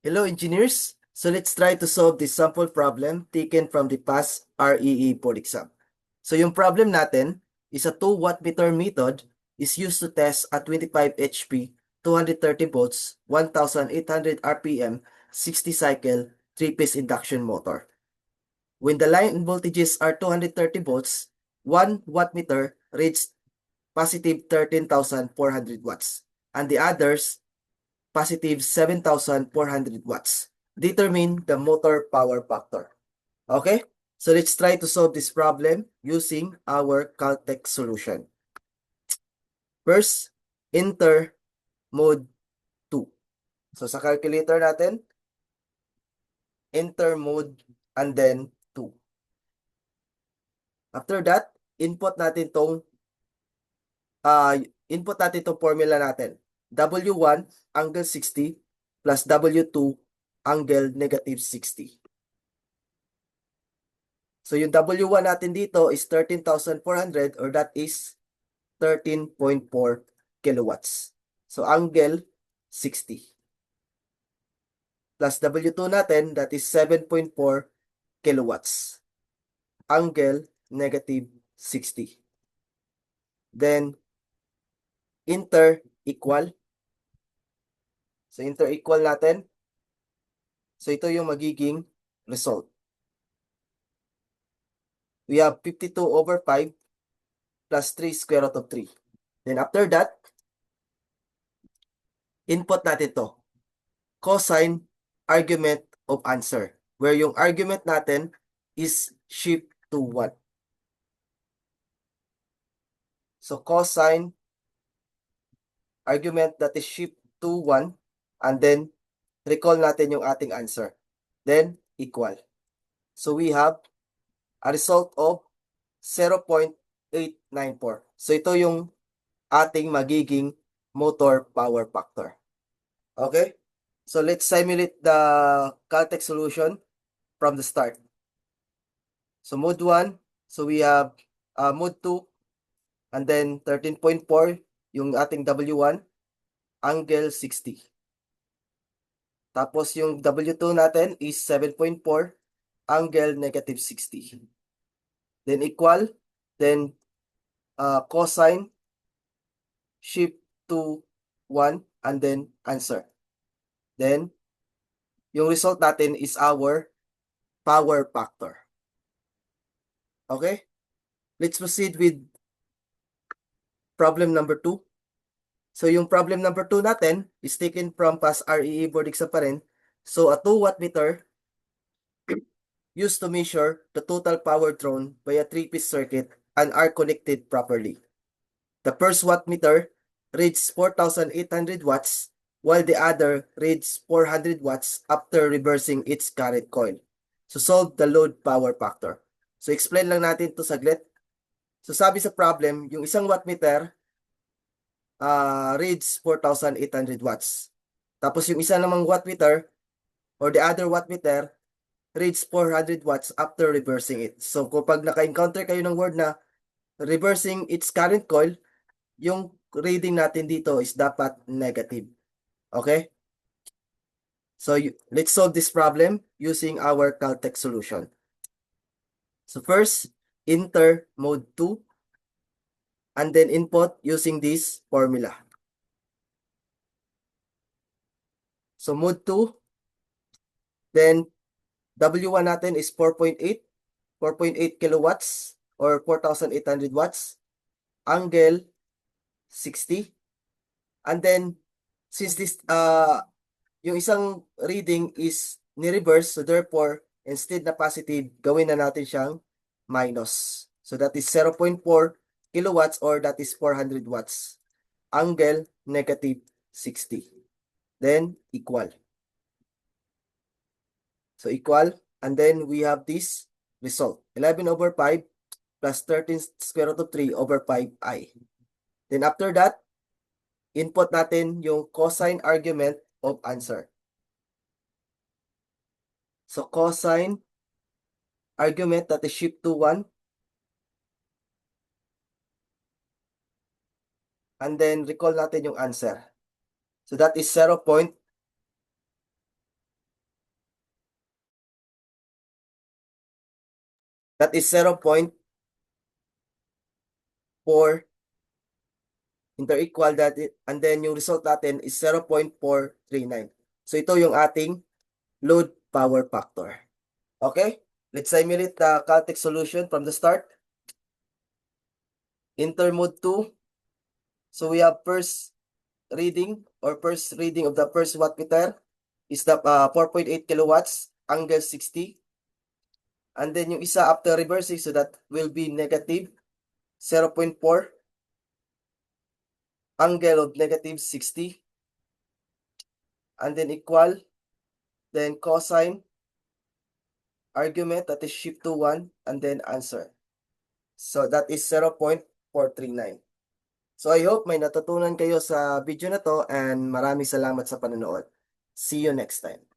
Hello, engineers. So let's try to solve this sample problem taken from the past REE board exam. So yung problem natin is a 2 watt-meter method is used to test a 25 HP, 230 volts, 1,800 RPM, 60 cycle, 3-piece induction motor. When the line voltages are 230 volts, 1 watt-meter reads positive 13,400 watts, and the others positive 7,400 watts. Determine the motor power factor. Okay? So let's try to solve this problem using our Caltech solution. First, enter mode 2. So sa calculator natin, enter mode and then 2. After that, input natin tong formula natin. W1 angle 60 plus W2 angle negative 60. So yung W1 natin dito is 13,400 or that is 13.4 kilowatts. So angle 60. Plus W2 natin, that is 7.4 kilowatts. Angle negative 60. Then inter equal. So inter equal natin. So ito yung magiging result. We have 52 over 5 plus 3 square root of 3. Then after that, input natin to. Cosine argument of answer. Where yung argument natin is shift to 1. So cosine argument that is shift to 1 and then recall natin yung ating answer. Then equal. So we have a result of 0.894. So ito yung ating magiging motor power factor. Okay? So let's simulate the Caltech solution from the start. So mode 1, so we have mode 2, and then 13.4 yung ating W1, angle 60. Tapos yung W2 natin is 7.4, angle negative 60. Then equal, then cosine, shift to 1, and then answer. Then, yung result natin is our power factor. Okay? Let's proceed with problem number 2. So yung problem number 2 natin is taken from past REE board exam pa rin. So a 2 watt meter used to measure the total power drawn by a 3-piece circuit and are connected properly. The first watt meter reads 4,800 watts while the other reads 400 watts after reversing its current coil. So solve the load power factor. So explain lang natin to saglit. So sabi sa problem, yung isang watt meter reads 4,800 watts. Tapos yung isa namang watt meter or the other watt meter reads 400 watts after reversing it. So kapag naka-encounter kayo ng word na reversing its current coil, yung reading natin dito is dapat negative. Okay? So let's solve this problem using our Caltech solution. So first, enter mode 2 and then input using this formula. So mode 2, then W1 natin is 4.8 kilowatts or 4,800 watts. Angle 60. And then since this yung isang reading is ni-reverse, so therefore instead na positive, gawin na natin siyang minus. So that is 0.4 kilowatts or that is 400 watts. Angle negative 60. Then equal. So equal, and then we have this result. 11 over 5 plus 13 square root of 3 over 5i. Then after that, input natin yung cosine argument of answer. So cosine argument that is shift to 1. And then recall natin yung answer. So that is 0.894. That is 0.4 interequal that and then yung result natin is 0.439. So ito yung ating load power factor. Okay? Let's simulate the Caltech solution from the start. Enter mode 2. So we have first reading of the first wattmeter is the 4.8 kilowatts, angle 60. And then yung isa after reversing, so that will be negative 0.4, angle of negative 60. And then equal, then cosine, argument, that is shift to 1, and then answer. So that is 0.439. So I hope may natutunan kayo sa video na to and maraming salamat sa panonood. See you next time.